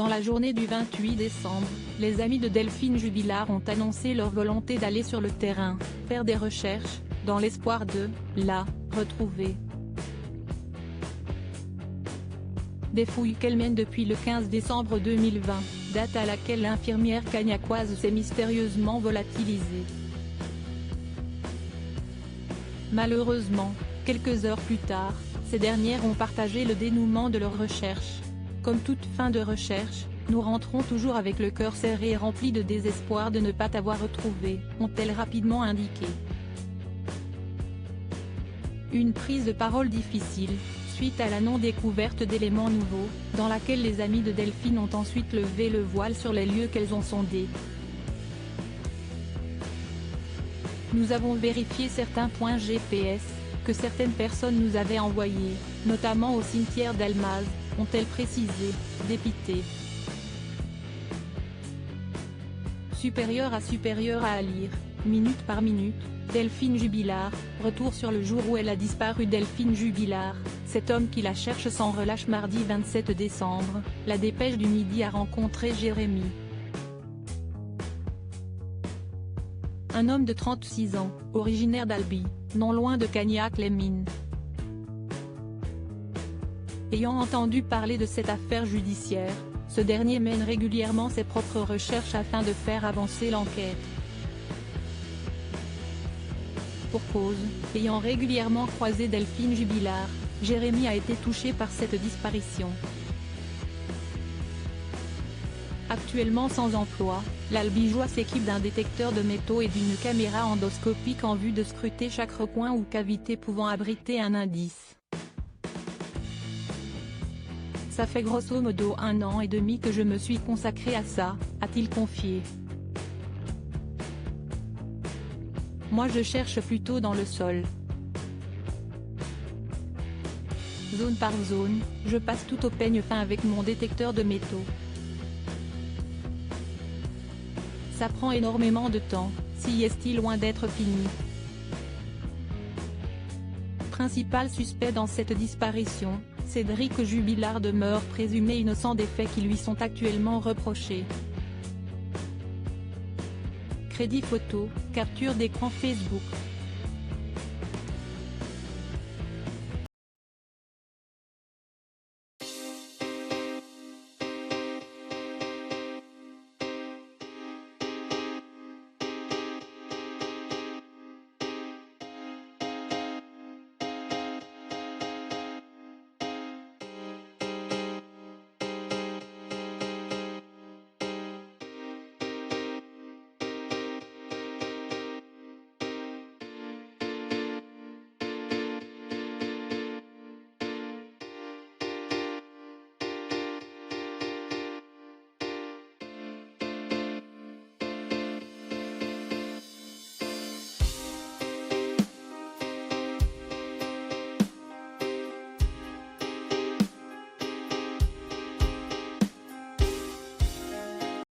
Dans la journée du 28 décembre, les amis de Delphine Jubilard ont annoncé leur volonté d'aller sur le terrain, faire des recherches, dans l'espoir de la retrouver. Des fouilles qu'elle mène depuis le 15 décembre 2020, date à laquelle l'infirmière cagnacoise s'est mystérieusement volatilisée. Malheureusement, quelques heures plus tard, ces dernières ont partagé le dénouement de leurs recherches. Comme toute fin de recherche, nous rentrons toujours avec le cœur serré et rempli de désespoir de ne pas t'avoir retrouvé, ont-elles rapidement indiqué. Une prise de parole difficile, suite à la non-découverte d'éléments nouveaux, dans laquelle les amis de Delphine ont ensuite levé le voile sur les lieux qu'elles ont sondés. Nous avons vérifié certains points GPS, que certaines personnes nous avaient envoyés, notamment au cimetière d'Almaz, ont-elles précisé, dépitées. Supérieur à lire, minute par minute, Delphine Jubilard, retour sur le jour où elle a disparu. Delphine Jubilard, cet homme qui la cherche sans relâche. Mardi 27 décembre, la Dépêche du Midi a rencontré Jérémy. Un homme de 36 ans, originaire d'Albi, non loin de Cagnac-les-Mines. Ayant entendu parler de cette affaire judiciaire, ce dernier mène régulièrement ses propres recherches afin de faire avancer l'enquête. Pour cause, ayant régulièrement croisé Delphine Jubilard, Jérémy a été touché par cette disparition. Actuellement sans emploi, l'Albigeois s'équipe d'un détecteur de métaux et d'une caméra endoscopique en vue de scruter chaque recoin ou cavité pouvant abriter un indice. Ça fait grosso modo 1 an et demi que je me suis consacré à ça, a-t-il confié. Moi je cherche plutôt dans le sol. Zone par zone, je passe tout au peigne fin avec mon détecteur de métaux. Ça prend énormément de temps, si est-il loin d'être fini. Principal suspect dans cette disparition, Cédric Jubilard demeure présumé innocent des faits qui lui sont actuellement reprochés. Crédit photo, capture d'écran Facebook.